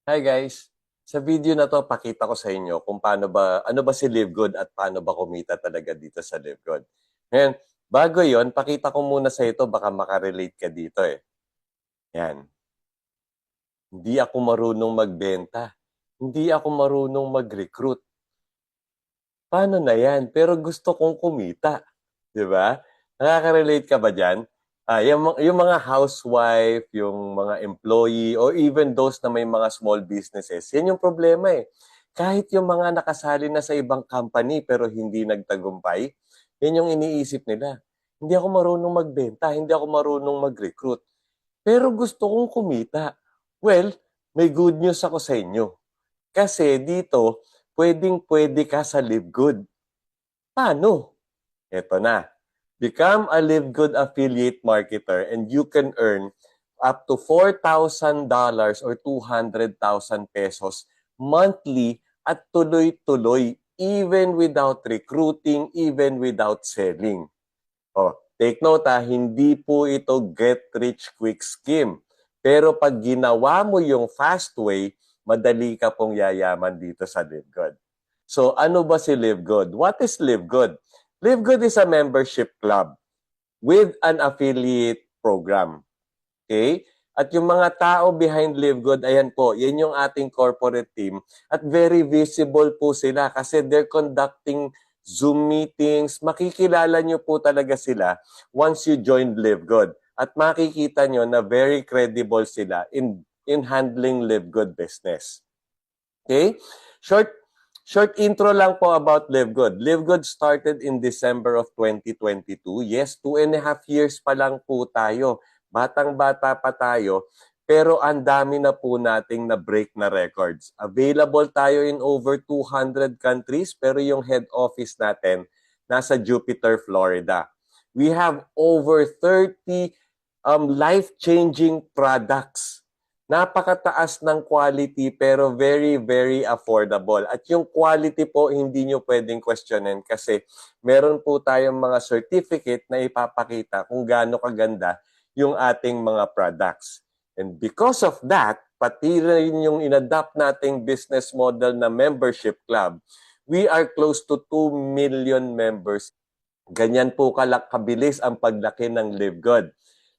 Hi guys! Sa video na to, pakita ko sa inyo kung ano ba si Live Good at paano ba kumita talaga dito sa Live Good. Ngayon, bago yon, pakita ko muna sa ito, baka makarelate ka dito eh. Yan. Hindi ako marunong magbenta. Hindi ako marunong mag-recruit. Paano na yan? Pero gusto kong kumita. Di ba? Nakaka-relate ka ba dyan? Yung mga housewife, yung mga employee, or even those na may mga small businesses, yan yung problema eh. Kahit yung mga nakasali na sa ibang company pero hindi nagtagumpay, yan yung iniisip nila. Hindi ako marunong magbenta, hindi ako marunong mag-recruit. Pero gusto kong kumita. Well, may good news ako sa inyo. Kasi dito, pwedeng-pwede ka sa Live Good. Paano? Ito na. Become a Live Good affiliate marketer and you can earn up to $4,000 or 200,000 pesos monthly at tuloy-tuloy even without recruiting, even without selling. Oh, take note hindi po ito get rich quick scheme. Pero pag ginawa mo yung fast way, madali ka pong yayaman dito sa Live Good. So, ano ba si Live Good? What is Live Good? Live Good is a membership club with an affiliate program. Okay? At yung mga tao behind Live Good, ayan po, yan yung ating corporate team. At very visible po sila kasi they're conducting Zoom meetings. Makikilala nyo po talaga sila once you join Live Good. At makikita nyo na very credible sila in handling Live Good business. Okay? Short Short intro lang po about Live Good. Live Good started in December of 2022. Yes, 2.5 years pa lang po tayo. Batang-bata pa tayo. Pero ang dami na po nating na-break na records. Available tayo in over 200 countries, pero yung head office natin nasa Jupiter, Florida. We have over 30 life-changing products. Napakataas ng quality pero very, very affordable. At yung quality po, hindi nyo pwedeng questionin kasi meron po tayong mga certificate na ipapakita kung gaano kaganda yung ating mga products. And because of that, pati rin yung inadapt nating business model na membership club, we are close to 2 million members. Ganyan po kabilis ang paglaki ng Live Good.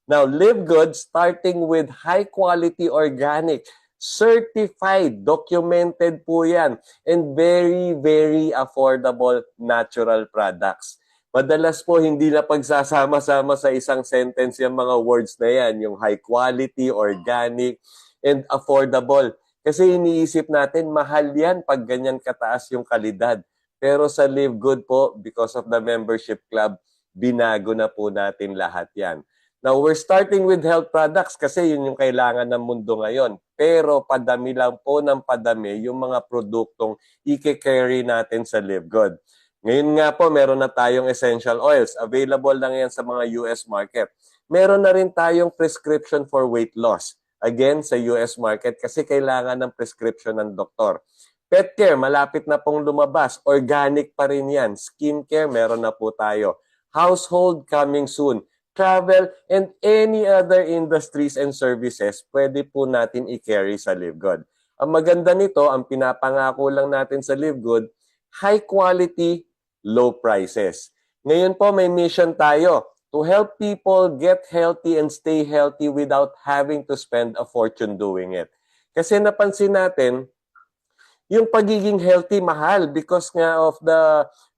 Now, Live Good, starting with high-quality organic, certified, documented po yan, and very, very affordable natural products. Madalas po hindi na pagsasama-sama sa isang sentence yung mga words na yan, yung high quality, organic, and affordable. Kasi iniisip natin, mahal yan pag ganyan kataas yung kalidad. Pero sa Live Good po, because of the membership club, binago na po natin lahat yan. Now, we're starting with health products kasi yun yung kailangan ng mundo ngayon. Pero padami lang po ng padami yung mga produktong i-carry natin sa Live Good. Ngayon nga po, meron na tayong essential oils. Available lang yan sa mga US market. Meron na rin tayong prescription for weight loss. Again, sa US market kasi kailangan ng prescription ng doktor. Pet care, malapit na pong lumabas. Organic pa rin yan. Skin care, meron na po tayo. Household coming soon. Travel, and any other industries and services, pwede po natin i-carry sa Live Good. Ang maganda nito, ang pinapangako lang natin sa Live Good, high quality, low prices. Ngayon po may mission tayo to help people get healthy and stay healthy without having to spend a fortune doing it. Kasi napansin natin, yung pagiging healthy mahal because nga of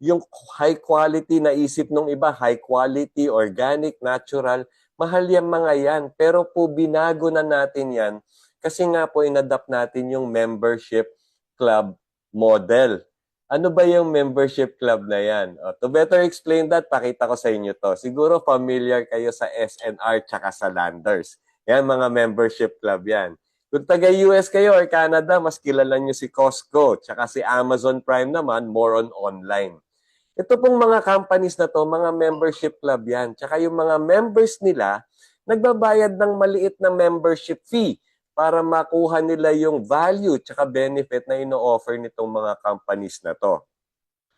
yung high quality na isip nung iba, high quality, organic, natural, mahal yan mga yan. Pero po binago na natin yan kasi nga po inadapt natin yung membership club model. Ano ba yung membership club na yan? To better explain that, pakita ko sa inyo to. Siguro familiar kayo sa SNR tsaka sa Landers. Yan, mga membership club yan. Kung taga-US kayo or Canada, mas kilala nyo si Costco. Tsaka si Amazon Prime naman, more on online. Ito pong mga companies na to, mga membership club yan. Tsaka yung mga members nila, nagbabayad ng maliit na membership fee para makuha nila yung value tsaka benefit na ino-offer nitong mga companies na to.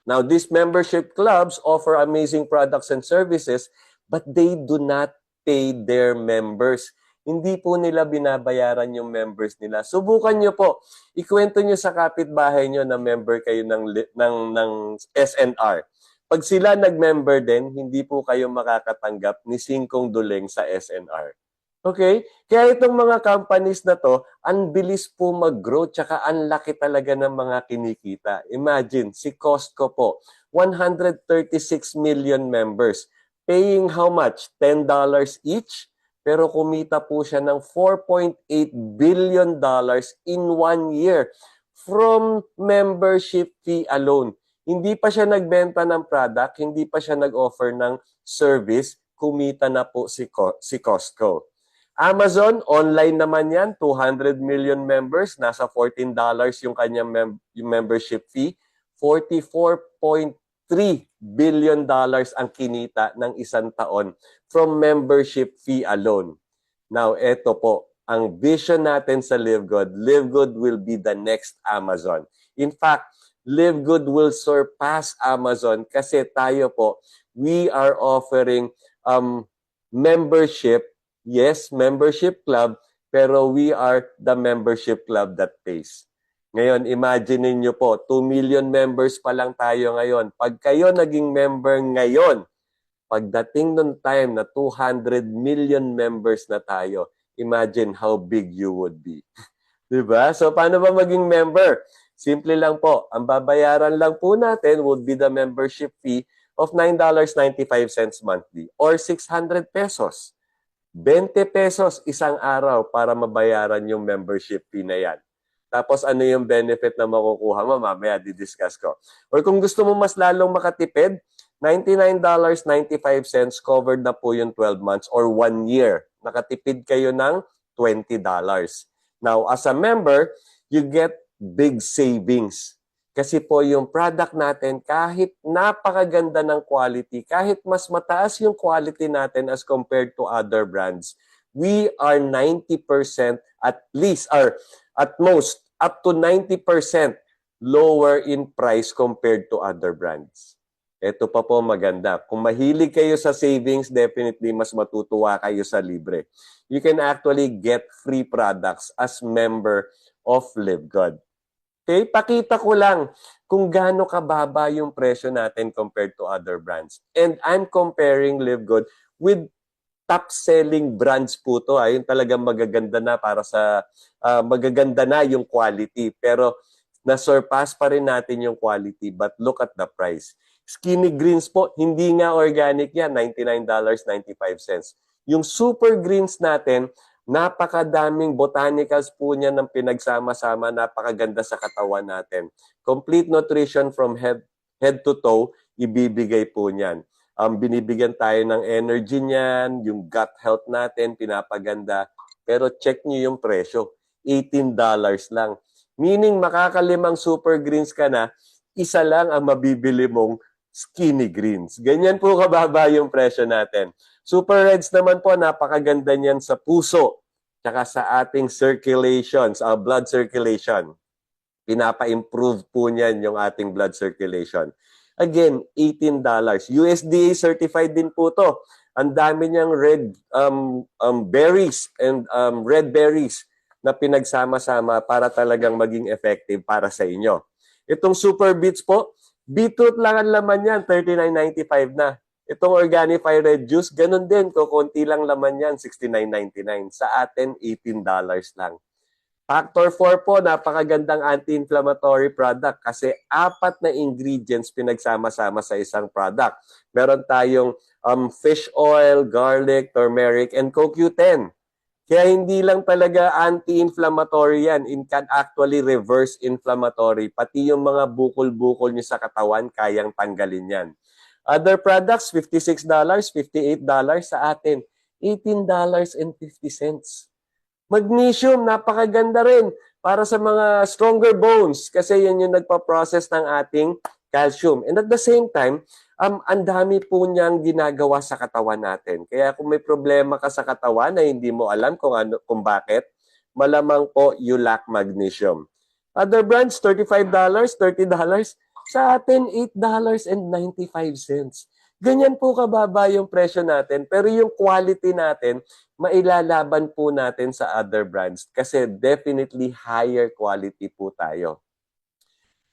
Now, these membership clubs offer amazing products and services, but they do not pay their members. Hindi po nila binabayaran yung members nila. Subukan nyo po. Ikwento nyo sa kapitbahay nyo na member kayo ng SNR. Pag sila nag-member din, hindi po kayo makakatanggap ni singkong duleng sa SNR. Okay? Kaya itong mga companies na to, ang bilis po mag-grow tsaka ang laki talaga ng mga kinikita. Imagine, si Costco po, 136 million members. Paying how much? $10 each? Pero kumita po siya ng $4.8 billion in 1 year from membership fee alone. Hindi pa siya nagbenta ng product, hindi pa siya nag-offer ng service, kumita na po si Costco. Amazon, online naman yan, 200 million members, nasa $14 yung kanyang yung membership fee, $44.3 billion ang kinita ng isang taon from membership fee alone. Now, eto po, ang vision natin sa Live Good will be the next Amazon. In fact, Live Good will surpass Amazon kasi tayo po, we are offering membership, yes, membership club, pero we are the membership club that pays. Ngayon, imagine niyo po, 2 million members pa lang tayo ngayon. Pag kayo naging member ngayon, pagdating nung time na 200 million members na tayo, imagine how big you would be. Diba? So, paano ba maging member? Simple lang po. Ang babayaran lang po natin would be the membership fee of $9.95 monthly or 600 pesos. 20 pesos isang araw para mabayaran yung membership fee na yan. Tapos ano yung benefit na makukuha mo? Mamaya didiscuss ko. Or kung gusto mo mas lalong makatipid, $99.95 covered na po yung 12 months or 1 year. Nakatipid kayo ng $20. Now, as a member, you get big savings. Kasi po yung product natin, kahit napakaganda ng quality, kahit mas mataas yung quality natin as compared to other brands, we are 90% at least, or at most, up to 90% lower in price compared to other brands. Ito pa po maganda. Kung mahilig kayo sa savings, definitely mas matutuwa kayo sa libre. You can actually get free products as member of Live Good. Okay, pakita ko lang kung gaano kababa yung presyo natin compared to other brands. And I'm comparing Live Good with top-selling brands po to. Yung talagang magaganda na para sa magaganda na yung quality. Pero na-surpass pa rin natin yung quality. But look at the price. Skinny Greens po, hindi nga organic yan. $99.95. Yung Super Greens natin, napakadaming botanicals po niya ng pinagsama-sama, napakaganda sa katawan natin. Complete nutrition from head to toe, ibibigay po niyan. Binibigyan tayo ng energy niyan, yung gut health natin, pinapaganda. Pero check niyo yung presyo, $18 lang. Meaning makakalimang Super Greens ka na, isa lang ang mabibili mong Skinny Greens. Ganyan po kababa yung presyo natin. Super Reds naman po, napakaganda niyan sa puso, tsaka sa ating circulation, sa blood circulation. Pinapa-improve po niyan yung ating blood circulation. Again, $18. USDA certified din po to. Ang dami niyang red berries and red berries na pinagsama-sama para talagang maging effective para sa inyo. Itong Super Beets po, beetroot lang ang laman yan, $39.95 na. Itong Organifi Red Juice, ganun din. Kukunti lang laman yan, $69.99. Sa atin, $18 lang. Factor 4 po, napakagandang anti-inflammatory product kasi 4 na ingredients pinagsama-sama sa isang product. Meron tayong fish oil, garlic, turmeric, and CoQ10. Kaya hindi lang talaga anti-inflammatory yan. It can actually reverse inflammatory. Pati yung mga bukol-bukol nyo sa katawan, kayang tanggalin yan. Other products, $56, $58 sa atin, $18.50. Magnesium, napakaganda rin para sa mga stronger bones kasi yan yung nagpa-process ng ating calcium. And at the same time, ang dami po niyang ginagawa sa katawan natin. Kaya kung may problema ka sa katawan na hindi mo alam kung bakit, malamang po you lack magnesium. Other brands, $35, $30. Sa atin, $8.95. Ganyan po kababa yung presyo natin, pero yung quality natin, mailalaban po natin sa other brands kasi definitely higher quality po tayo.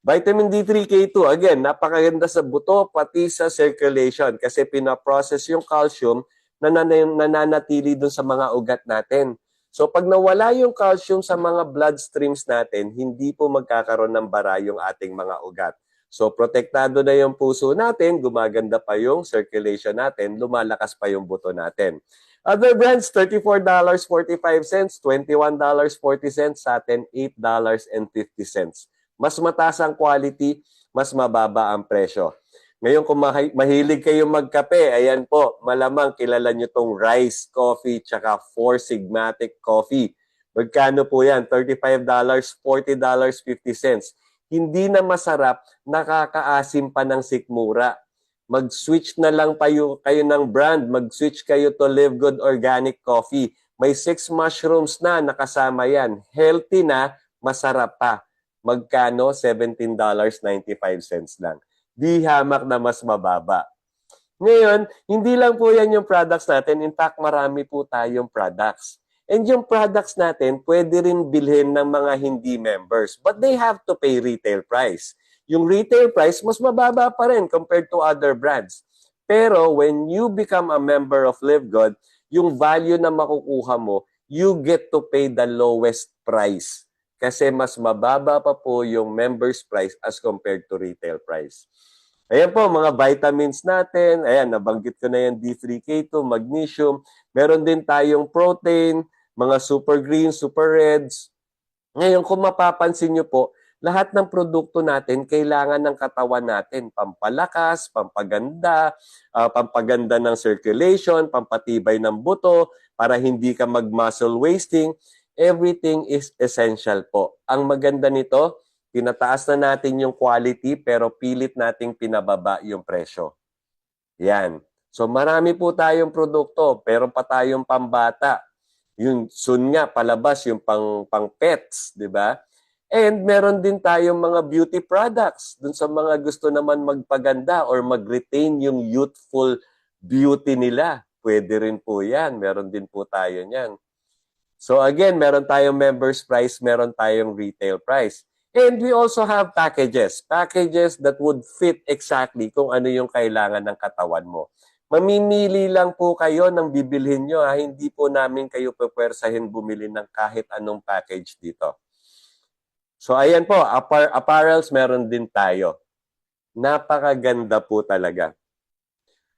Vitamin D3K2, again, napakaganda sa buto pati sa circulation kasi pinaprocess yung calcium na nananatili dun sa mga ugat natin. So pag nawala yung calcium sa mga blood streams natin, hindi po magkakaroon ng bara yung ating mga ugat. So protektado na yung puso natin, gumaganda pa yung circulation natin, lumalakas pa yung buto natin. Other brands, $34.45, $21.40 sa atin, $8.50. Mas mataas ang quality, mas mababa ang presyo. Ngayon kung mahilig kayong magkape, ayan po, malamang kilala nyo tong Rice Coffee tsaka Four Sigmatic Coffee. Magkano po yan? $35, $40.50. Hindi na masarap, nakakaasim pa ng sikmura. Mag-switch na lang kayo ng brand. Mag-switch kayo to Live Good Organic Coffee. May 6 mushrooms na nakasama yan. Healthy na, masarap pa. Magkano? $17.95 lang. Di hamak na mas mababa. Ngayon, hindi lang po yan yung products natin. In fact, marami po tayong products. And yung products natin, pwede rin bilhin ng mga hindi members. But they have to pay retail price. Yung retail price, mas mababa pa rin compared to other brands. Pero when you become a member of LiveGod, yung value na makukuha mo, you get to pay the lowest price. Kasi mas mababa pa po yung members price as compared to retail price. Ayan po, mga vitamins natin. Ayan, nabanggit ko na yan, D3K2, magnesium. Meron din tayong protein, mga super green, super reds. Ngayon, kung mapapansin nyo po, lahat ng produkto natin, kailangan ng katawan natin. Pampalakas, pampaganda, pampaganda ng circulation, pampatibay ng buto, para hindi ka mag-muscle wasting. Everything is essential po. Ang maganda nito, tinataas na natin yung quality pero pilit nating pinababa yung presyo. Yan. So marami po tayong produkto, pero pa tayong pambata. Yung soon nga, palabas yung pang pets, di ba? And meron din tayong mga beauty products dun sa mga gusto naman magpaganda or mag-retain yung youthful beauty nila. Pwede rin po yan. Meron din po tayo niyan. So again, meron tayong members price, meron tayong retail price. And we also have packages. Packages that would fit exactly kung ano yung kailangan ng katawan mo. Mamimili lang po kayo ng bibilhin nyo. Ha? Hindi po namin kayo pupwersahin bumili ng kahit anong package dito. So ayan po, apparels meron din tayo. Napakaganda po talaga.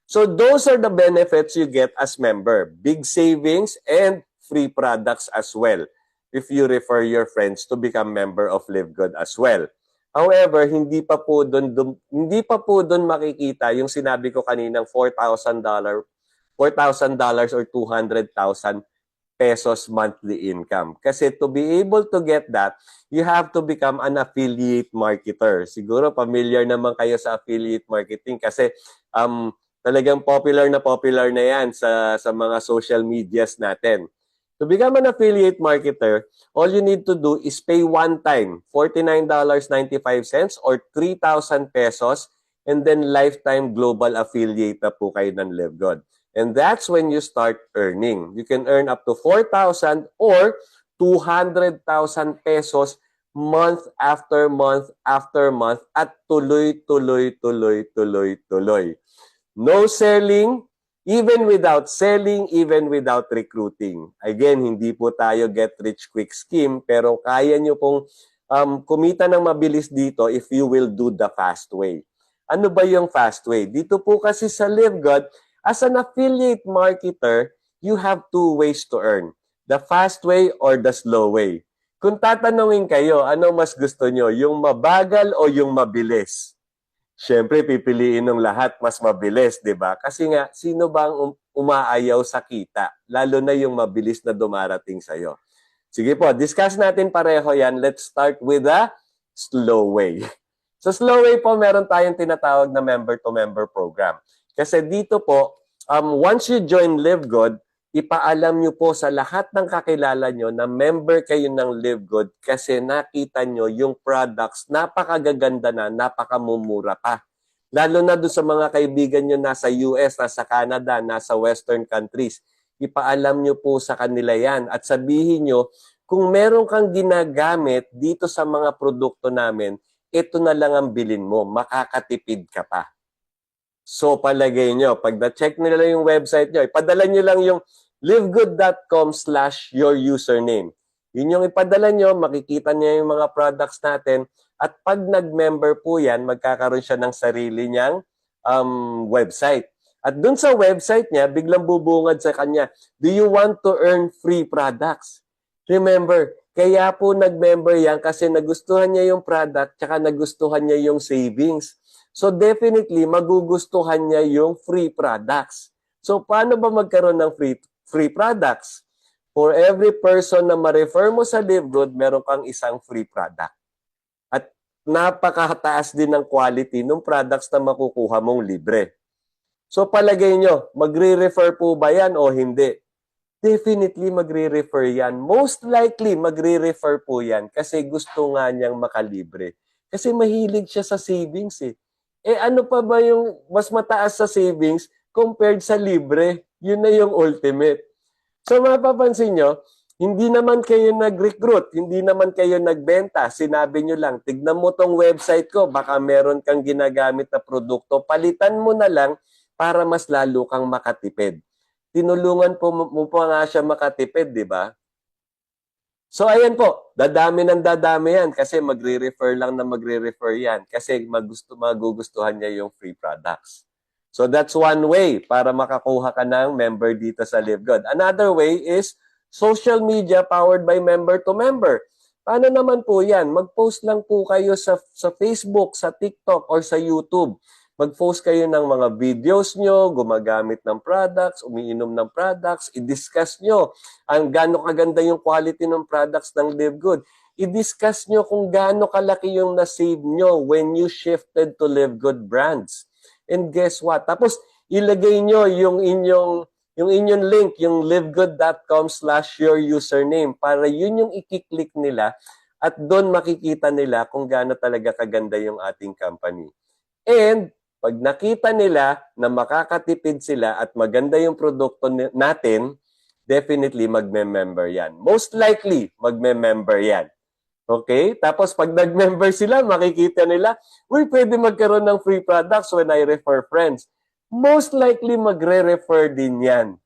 So those are the benefits you get as member. Big savings and free products as well if you refer your friends to become member of Live Good as well. However, hindi pa po doon makikita yung sinabi ko kaninang $4,000 or 200,000 pesos monthly income. Kasi to be able to get that, you have to become an affiliate marketer. Siguro familiar naman kayo sa affiliate marketing kasi talagang popular na yan sa mga social medias natin. To become an affiliate marketer, all you need to do is pay one time, $49.95 or 3,000 pesos, and then lifetime global affiliate na po kayo ng LiveGod. And that's when you start earning. You can earn up to 4,000 or 200,000 pesos month after month after month at tuloy. No selling, even without selling, even without recruiting. Again, hindi po tayo get rich quick scheme, pero kaya nyo pong kumita ng mabilis dito if you will do the fast way. Ano ba yung fast way? Dito po kasi sa LiveGod, as an affiliate marketer, you have two ways to earn. The fast way or the slow way. Kung tatanungin kayo, ano mas gusto nyo? Yung mabagal o yung mabilis? Siyempre, pipiliin ng lahat mas mabilis, di ba? Kasi nga, sino bang umaayaw sa kita? Lalo na yung mabilis na dumarating sa'yo. Sige po, discuss natin pareho yan. Let's start with the slow way. Sa slow way po, meron tayong tinatawag na member-to-member program. Kasi dito po, once you join LiveGod, ipaalam nyo po sa lahat ng kakilala nyo na member kayo ng LiveGod kasi nakita nyo yung products napakagaganda na, napakamumura pa. Lalo na doon sa mga kaibigan nyo nasa US, nasa Canada, nasa Western countries. Ipaalam nyo po sa kanila yan at sabihin nyo, kung meron kang ginagamit dito sa mga produkto namin, ito na lang ang bilin mo, makakatipid ka pa. So palagay nyo, pag na-check nila yung website nyo, ipadala nyo lang yung livegood.com/your username. Yun yung ipadala nyo, makikita niya yung mga products natin at pag nag-member po yan, magkakaroon siya ng sarili niyang website. At dun sa website niya, biglang bubungad sa kanya, do you want to earn free products? Remember, kaya po nag-member yan kasi nagustuhan niya yung product tsaka nagustuhan niya yung savings. So definitely, magugustuhan niya yung free products. So paano ba magkaroon ng free products? For every person na ma-refer mo sa LiveGood, meron kang isang free product. At napakataas din ng quality ng products na makukuha mong libre. So palagay nyo, magre-refer po ba yan o hindi? Definitely magre-refer yan. Most likely magre-refer po yan kasi gusto nga niyang makalibre. Kasi mahilig siya sa savings eh. Eh ano pa ba yung mas mataas sa savings compared sa libre? Yun na yung ultimate. So mapapansin nyo, hindi naman kayo nag-recruit, hindi naman kayo nagbenta. Sinabi nyo lang, tignan mo tong website ko, baka meron kang ginagamit na produkto, palitan mo na lang para mas lalo kang makatipid. Tinulungan po mo pa nga siya makatipid, di ba? So ayan po, dadami ng dadami yan kasi magre-refer lang na magre-refer yan kasi magugustuhan niya yung free products. So that's one way para makakuha ka ng member dito sa LiveGood. Another way is social media powered by member to member. Paano naman po yan? Mag-post lang po kayo sa Facebook, sa TikTok, or sa YouTube. Mag-post kayo ng mga videos nyo, gumagamit ng products, umiinom ng products, i-discuss nyo ang gaano kaganda yung quality ng products ng LiveGood. I-discuss nyo kung gaano kalaki yung na-save nyo when you shifted to LiveGood brands. And guess what? Tapos, ilagay nyo yung inyong link, yung livegood.com/your username para yun yung i-click nila at doon makikita nila kung gaano talaga kaganda yung ating company. And pag nakita nila na makakatipid sila at maganda yung produkto natin, definitely magme-member yan. Most likely, magme-member yan. Okay? Tapos pag nag-member sila, makikita nila, uy, pwede magkaroon ng free products when I refer friends. Most likely, magre-refer din yan.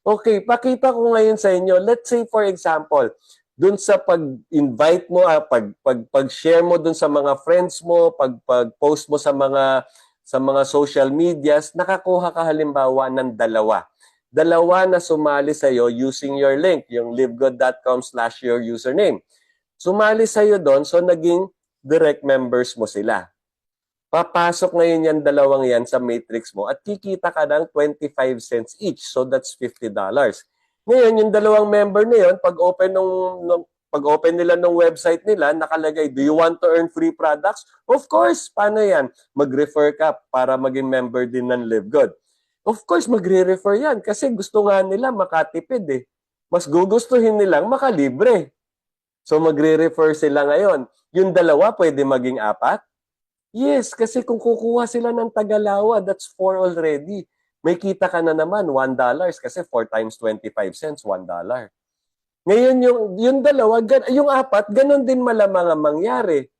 Okay, pakita ko ngayon sa inyo. Let's say, for example, dun sa pag-invite mo, pag-share mo dun sa mga friends mo, pag-post mo sa mga social medias, nakakuha ka halimbawa ng dalawa. Dalawa na sumali sa'yo using your link, yung livegood.com/your username. Sumali sa'yo doon, so naging direct members mo sila. Papasok ngayon yan dalawang yan sa matrix mo at kikita ka ng 25 cents each. So that's $50. Ngayon, yung dalawang member na yun, pag-open nila ng website nila, nakalagay, do you want to earn free products? Of course, paano yan? Mag-refer ka para maging member din ng LiveGood. Of course, magre-refer yan kasi gusto nga nila makatipid eh. Mas gugustuhin nilang makalibre. So magre-refer sila ngayon. Yung dalawa pwede maging apat? Yes, kasi kung kukuha sila ng Tagalawa, that's 4 already. May kita ka na naman, $1 kasi 4 times 25 cents, $1. Ngayon, yung dalawa, yung apat, ganun din malamang ang mangyari.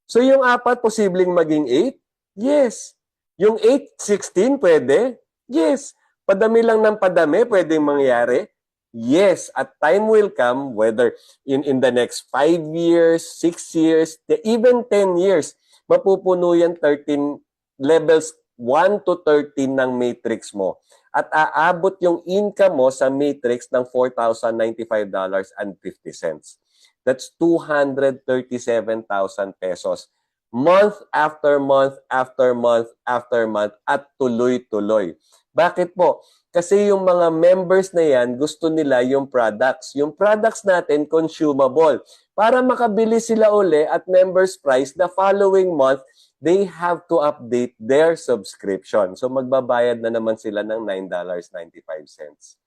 So yung apat, posibleng maging 8? Yes. Yung 8, 16, pwede? Yes. Padami lang ng padami, pwedeng mangyari? Yes. At time will come, whether in the next 5 years, 6 years, even 10 years, mapupuno yan 13 levels 1 to 13 ng matrix mo. At aabot yung income mo sa matrix ng $4,095.50. That's 237,000 pesos. Month after month after month after month at tuloy-tuloy. Bakit po? Kasi yung mga members na yan, gusto nila yung products. Yung products natin, consumable. Para makabili sila uli at members price, the following month, they have to update their subscription. So magbabayad na naman sila ng $9.95.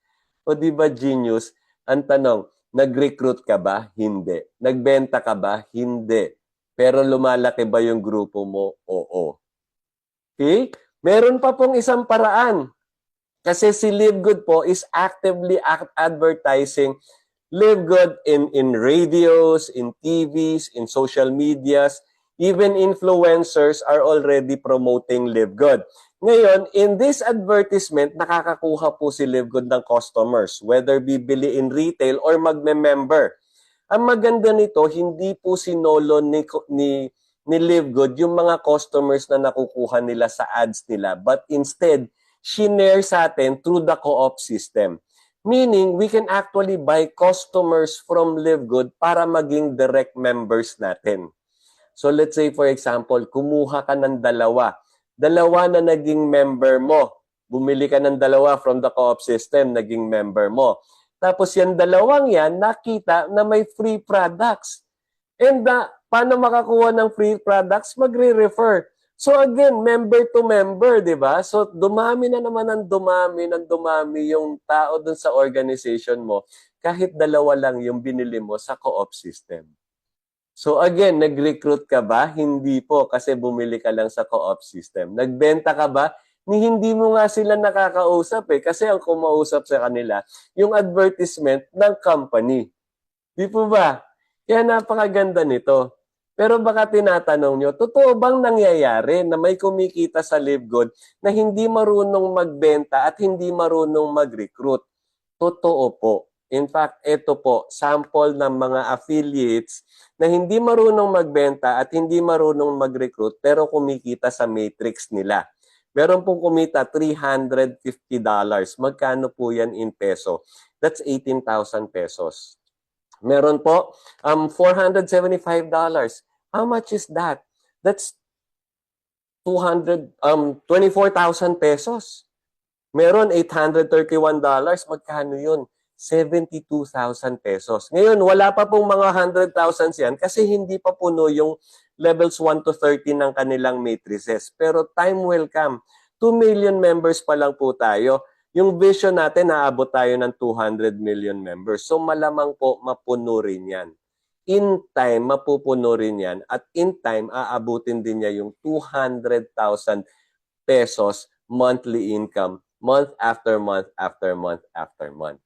O di ba genius? Ang tanong, nag-recruit ka ba? Hindi. Nagbenta ka ba? Hindi. Pero lumalaki ba yung grupo mo? Oo. Okay? Meron pa pong isang paraan. Kasi si LiveGood po is actively advertising LiveGood in radios, in TVs, in social medias. Even influencers are already promoting LiveGood. Ngayon, in this advertisement, nakakakuha po si LiveGood ng customers, whether bibili in retail or magme-member. Ang maganda nito, hindi po sinolo ni LiveGood yung mga customers na nakukuha nila sa ads nila, but instead, shinare sa atin through the co-op system. Meaning, we can actually buy customers from LiveGood para maging direct members natin. So let's say for example, kumuha ka ng dalawa. Dalawa na naging member mo. Bumili ka ng dalawa from the co-op system, naging member mo. Tapos yan dalawang yan, nakita na may free products. And paano makakuha ng free products? Magre-refer. So again, member to member, di ba? So dumami na naman ng dumami yung tao dun sa organization mo kahit dalawa lang yung binili mo sa co-op system. So again, nag-recruit ka ba? Hindi po kasi bumili ka lang sa co-op system. Nagbenta ka ba? Hindi mo nga sila nakakausap kasi ang kumausap sa kanila yung advertisement ng company. Di po ba? Kaya napakaganda nito. Pero baka tinatanong nyo, totoo bang nangyayari na may kumikita sa LiveGood na hindi marunong magbenta at hindi marunong mag-recruit? Totoo po. In fact, ito po, sample ng mga affiliates na hindi marunong magbenta at hindi marunong mag-recruit pero kumikita sa matrix nila. Meron pong kumita $350. Magkano po yan in peso? That's 18,000 pesos. Meron po $475. How much is that? That's 24,000 pesos. Meron $831. Magkano yun? 72,000 pesos. Ngayon, wala pa pong mga 100,000 yan kasi hindi pa puno yung levels 1 to 13 ng kanilang matrices. Pero time will come. 2 million members pa lang po tayo. Yung vision natin, naabot tayo ng 200 million members. So malamang po mapuno rin yan. In time, mapupuno rin yan. At in time, aabutin din niya yung 200,000 pesos monthly income, month after month after month after month.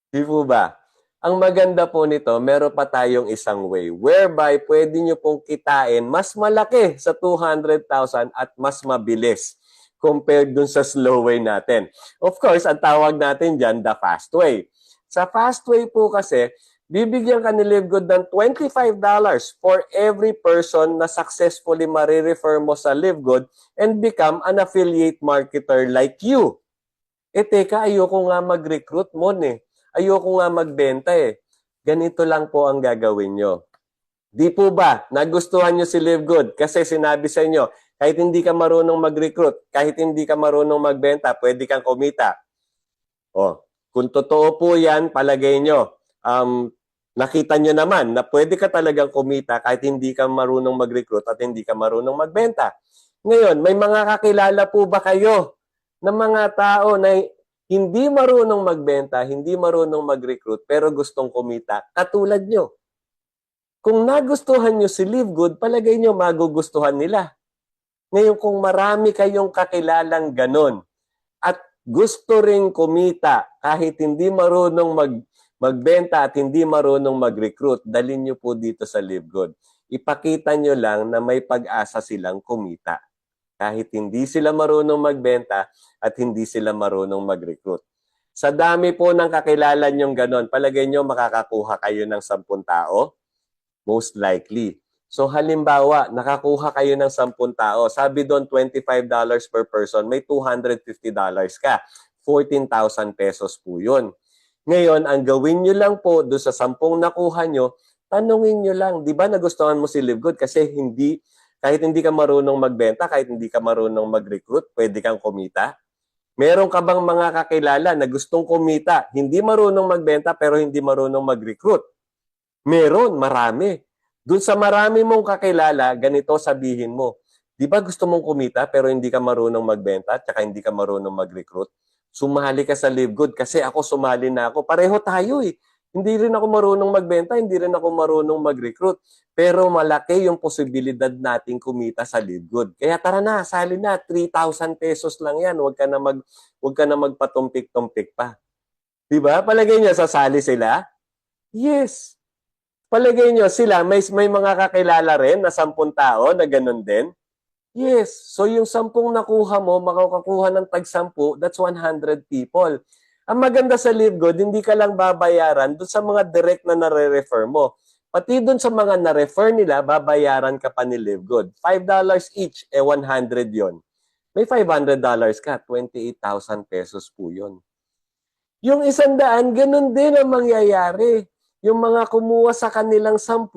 Di po ba? Ang maganda po nito, meron pa tayong isang way whereby pwede nyo pong kitain mas malaki sa 200,000 at mas mabilis compared dun sa slow way natin. Of course, ang tawag natin dyan, the fast way. Sa fast way po kasi, bibigyan ka ni LiveGood ng $25 for every person na successfully marirefer mo sa LiveGood and become an affiliate marketer like you. Teka, ayoko nga mag-recruit mo Ayoko nga magbenta Ganito lang po ang gagawin nyo. Di po ba, nagustuhan nyo si LiveGood kasi sinabi sa inyo, kahit hindi ka marunong mag-recruit, kahit hindi ka marunong magbenta, pwede kang kumita. Kung totoo po yan, palagay nyo, nakita nyo naman na pwede ka talagang kumita kahit hindi ka marunong mag-recruit at hindi ka marunong magbenta. Ngayon, may mga kakilala po ba kayo ng mga tao na hindi marunong magbenta, hindi marunong mag-recruit, pero gustong kumita, katulad nyo? Kung nagustuhan nyo si LiveGood, palagay nyo magugustuhan nila. Ngayon, kung marami kayong kakilalang ganon at gusto ring kumita kahit hindi marunong magbenta at hindi marunong mag-recruit, dalhin nyo po dito sa LiveGood. Ipakita nyo lang na may pag-asa silang kumita. Kahit hindi sila marunong magbenta at hindi sila marunong mag-recruit. Sa dami po ng kakilala nyong ganon, palagay nyo makakakuha kayo ng 10 tao? Most likely. So halimbawa, nakakuha kayo ng 10 tao. Sabi doon $25 per person, may $250 ka. 14,000 pesos po yun. Ngayon, ang gawin nyo lang po doon sa 10 nakuha nyo, tanungin nyo lang, di ba nagustuhan mo si LiveGood kasi kahit hindi ka marunong magbenta, kahit hindi ka marunong mag-recruit, pwede kang kumita? Meron ka bang mga kakilala na gustong kumita, hindi marunong magbenta pero hindi marunong mag-recruit? Meron, marami. Doon sa marami mong kakilala, ganito sabihin mo, di ba gusto mong kumita pero hindi ka marunong magbenta at hindi ka marunong mag-recruit? Sumali ka sa LiveGood kasi ako sumali na ako. Pareho tayo Hindi rin ako marunong magbenta, hindi rin ako marunong mag-recruit. Pero malaki yung posibilidad nating kumita sa Live Good. Kaya tara na, sali na, 3,000 pesos lang yan. Huwag ka na magpatumpik-tumpik pa. 'Di ba? Palagay niyo sasali sila? Yes. Palagay niyo sila may mga kakilala rin na 10 tao na ganun din? Yes. So yung 10 nakuha mo, makakakuha ng tag-10, that's 100 people. Ang maganda sa Live Good, hindi ka lang babayaran doon sa mga direct na nare-refer mo. Pati doon sa mga na-refer nila, babayaran ka pa ni Live Good. $5 each, 100 yon. May $500 ka, 28,000 pesos po yun. Yung 100, ganun din ang mangyayari. Yung mga kumuha sa kanilang 10,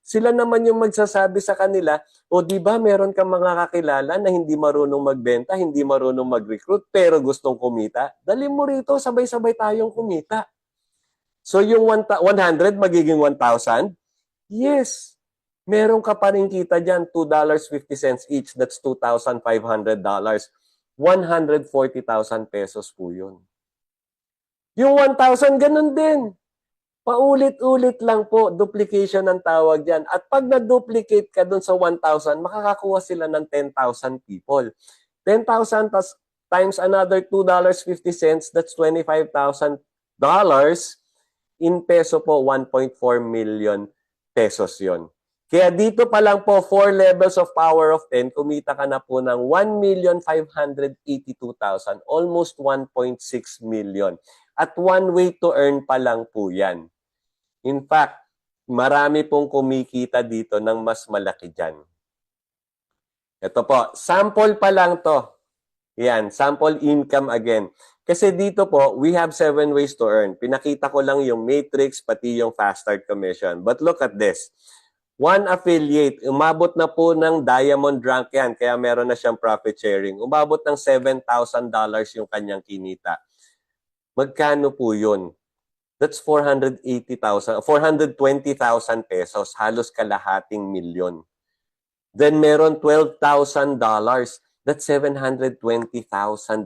sila naman yung magsasabi sa kanila, o di ba meron kang mga kakilala na hindi marunong magbenta, hindi marunong mag-recruit, pero gustong kumita? Dali mo rito, sabay-sabay tayong kumita. So yung 100 magiging 1,000? Yes. Meron ka pa rin kita dyan, $2.50 each. That's $2,500. 140,000 pesos po yun. Yung 1,000, ganun din. Paulit-ulit lang po, duplication ang tawag dyan. At pag na-duplicate ka dun sa 1,000, makakakuha sila ng 10,000 people. 10,000 times another $2.50, that's $25,000. In peso po, 1.4 million pesos yon. Kaya dito pa lang po, 4 levels of power of 10, kumita ka na po ng 1,582,000, almost 1.6 million. At one way to earn pa lang po yan. In fact, marami pong kumikita dito ng mas malaki dyan. Ito po, sample pa lang to. Yan, sample income again. Kasi dito po, we have 7 ways to earn. Pinakita ko lang yung matrix, pati yung fast start commission. But look at this. One affiliate, umabot na po ng diamond rank yan, kaya meron na siyang profit sharing. Umabot ng $7,000 yung kanyang kinita. Magkano po yun? That's 420,000 pesos, halos kalahating milyon. Then meron $12,000, that's 720,000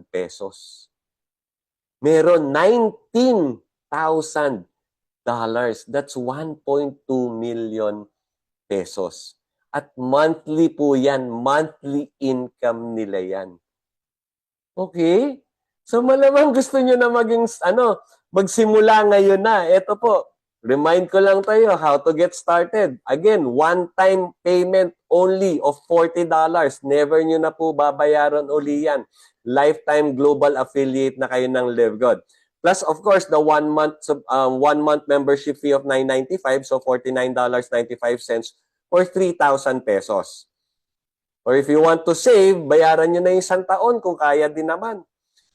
pesos. Meron $19,000, that's 1.2 million pesos. At monthly po yan, monthly income nila yan. Okay? So malamang gusto nyo na magsimula ngayon na. Ito po, remind ko lang tayo how to get started. Again, one-time payment only of $40. Never nyo na po babayaran uli yan. Lifetime global affiliate na kayo ng LiveGod. Plus, of course, the one-month membership fee of $9.95, so $49.95 or 3,000 pesos. Or if you want to save, bayaran nyo na yung 1 taon kung kaya din naman.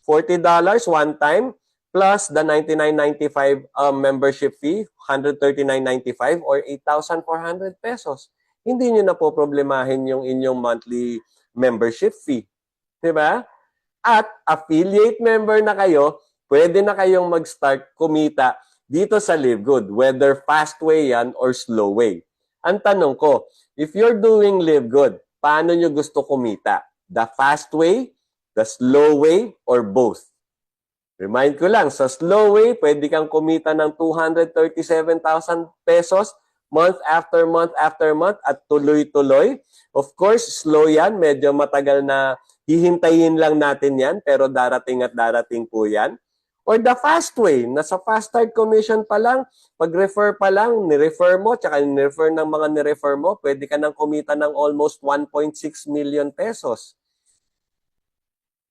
$40 one time, plus the $99.95 membership fee, $139.95 or 8,400 pesos. Hindi nyo na po problemahin yung inyong monthly membership fee. Diba? At affiliate member na kayo, pwede na kayong mag-start kumita dito sa LiveGood, whether fast way yan or slow way. Ang tanong ko, if you're doing LiveGood, paano nyo gusto kumita? The fast way, the slow way, or both? Remind ko lang, sa slow way, pwede kang kumita ng 237,000 pesos month after month after month at tuloy-tuloy. Of course, slow yan. Medyo matagal na hihintayin lang natin yan, pero darating at darating po yan. Or the fast way, nasa fast start commission pa lang, pag-refer pa lang, ni-refer mo, tsaka ni-refer ng mga ni-refer mo, pwede ka nang kumita ng almost 1.6 million pesos.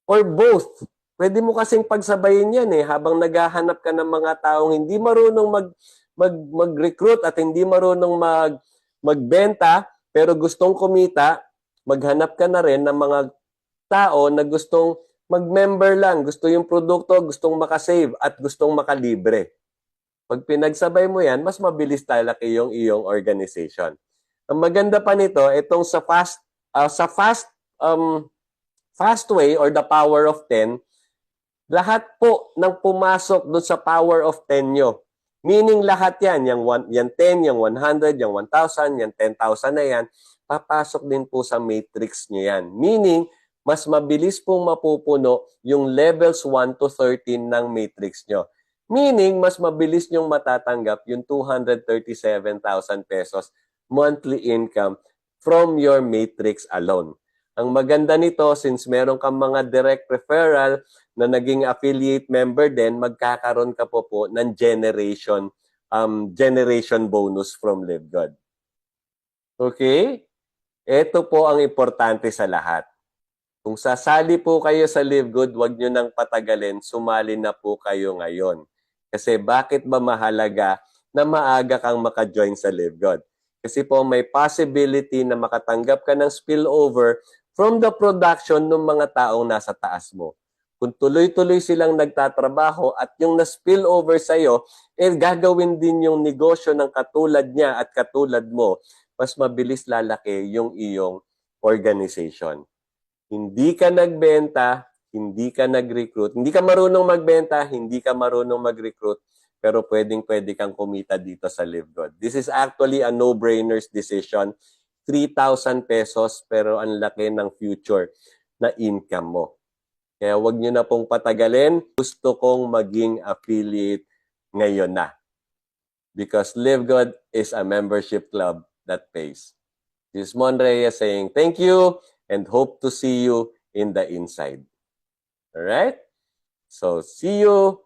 Or both. Pwede mo kasing pagsabayin yan habang naghahanap ka ng mga taong hindi marunong mag-recruit at hindi marunong magbenta, pero gustong kumita, maghanap ka na rin ng mga tao na gustong mag-member lang, gusto yung produkto, gustong makasave at gustong makalibre. Pag pinagsabay mo yan, mas mabilis talaki yung iyong organization. Ang maganda pa nito, itong sa fast way or the power of 10, lahat po ng pumasok doon sa power of 10 nyo. Meaning lahat yan, yung 10, yung 100, yung 1,000, yung 10,000 na yan, papasok din po sa matrix nyo yan. Meaning, mas mabilis pong mapupuno yung levels 1 to 13 ng matrix nyo. Meaning, mas mabilis nyong matatanggap yung 237,000 pesos monthly income from your matrix alone. Ang maganda nito, since meron kang mga direct referral na naging affiliate member din, magkakaroon ka po ng generation bonus from LiveGod. Okay? Ito po ang importante sa lahat. Kung sasali po kayo sa LiveGood, huwag nyo nang patagalin, sumali na po kayo ngayon. Kasi bakit ba mahalaga na maaga kang maka-join sa LiveGood? Kasi po may possibility na makatanggap ka ng spillover from the production ng mga taong nasa taas mo. Kung tuloy-tuloy silang nagtatrabaho at yung na-spillover sa'yo, gagawin din yung negosyo ng katulad niya at katulad mo, mas mabilis lalaki yung iyong organization. Hindi ka nagbenta, hindi ka nag-recruit, hindi ka marunong magbenta, hindi ka marunong mag-recruit, pero pwedeng-pwede kang kumita dito sa LiveGod. This is actually a no-brainer's decision. 3,000 pesos, pero ang laki ng future na income mo. Kaya wag nyo na pong patagalin. Gusto kong maging affiliate ngayon na. Because LiveGod is a membership club that pays. This is Mon Reyes saying thank you and hope to see you in the inside. All right? So, see you